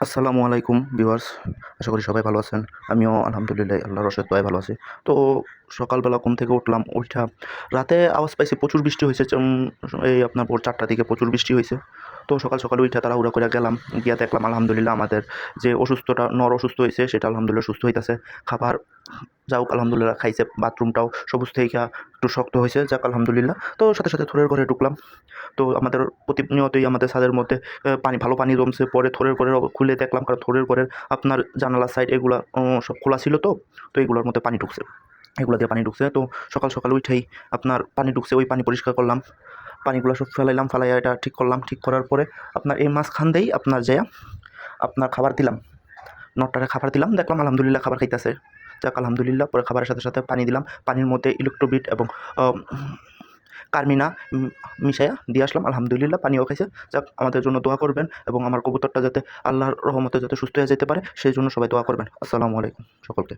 আসসালামু আলাইকুম ভিউয়ার্স, আশা করি সবাই ভালো আছেন। আমিও আলহামদুলিল্লাহ আল্লাহর অশেষ দয়ায় ভালো আছি। তো সকালবেলা ঘুম থেকে উঠলাম, উইঠা রাতে আওয়াজ পাইছি প্রচুর বৃষ্টি হইছে। এই আপনার ভোর ৪টার দিকে প্রচুর বৃষ্টি হইছে। তো সকাল সকাল উইঠা তাড়াহুড়া কইরা গেলাম। গিয়া দেখলাম আলহামদুলিল্লাহ আমাদের যে অসুস্থ হইছে সেটা আলহামদুলিল্লাহ সুস্থ হইতাছে। খাবার যাওক আলহামদুলিল্লাহ খাইছে, বাথরুমটাও সবুজ থেইকা একটু শক্ত হইছে, যাক আলহামদুলিল্লাহ। তো সাথে, সাথে থোরের ঘরে ঢুকলাম। তো আমাদের প্রতিনিয়তই আমাদের ছাদের মধ্যে ভালো পানি জমছে। পরে থোড়ের ঘরের খুলে দেখলাম, কারণ থোড়ের ঘরের আপনার জানালার সাইড এগুলা সব খোলা ছিল। তো এগুলোর মধ্যে পানি ঢুকছে, এগুলো দিয়ে পানি ঢুকছে। তো সকাল সকাল উঠেই আপনার পানি ঢুকছে, ওই পানি পরিষ্কার করলাম, পানিগুলো সব ফেলাইলাম, ফালাইয়া এটা ঠিক করলাম। ঠিক করার পরে আপনার এই মাঝখান দিয়েই আপনার যেয়া আপনার খাবার দিলাম, নটটারে খাবার দিলাম, দেখলাম আলহামদুলিল্লাহ খাবার খাইতেছে, যাক আলহামদুলিল্লাহ। পরে খাবারের সাথে সাথে পানি দিলাম, পানির মধ্যে ইলেকট্রোবিট এবং কার্মিনা মিশাইয়া দিয়ে আসলাম, আলহামদুলিল্লাহ পানিও খাইছে। যাক, আমাদের জন্য দোয়া করবেন এবং আমার কবুতরটা যাতে আল্লাহর রহমতে যাতে সুস্থ হয়ে যেতে পারে সেই জন্য সবাই দোয়া করবেন। আসসালামু আলাইকুম সকলকে।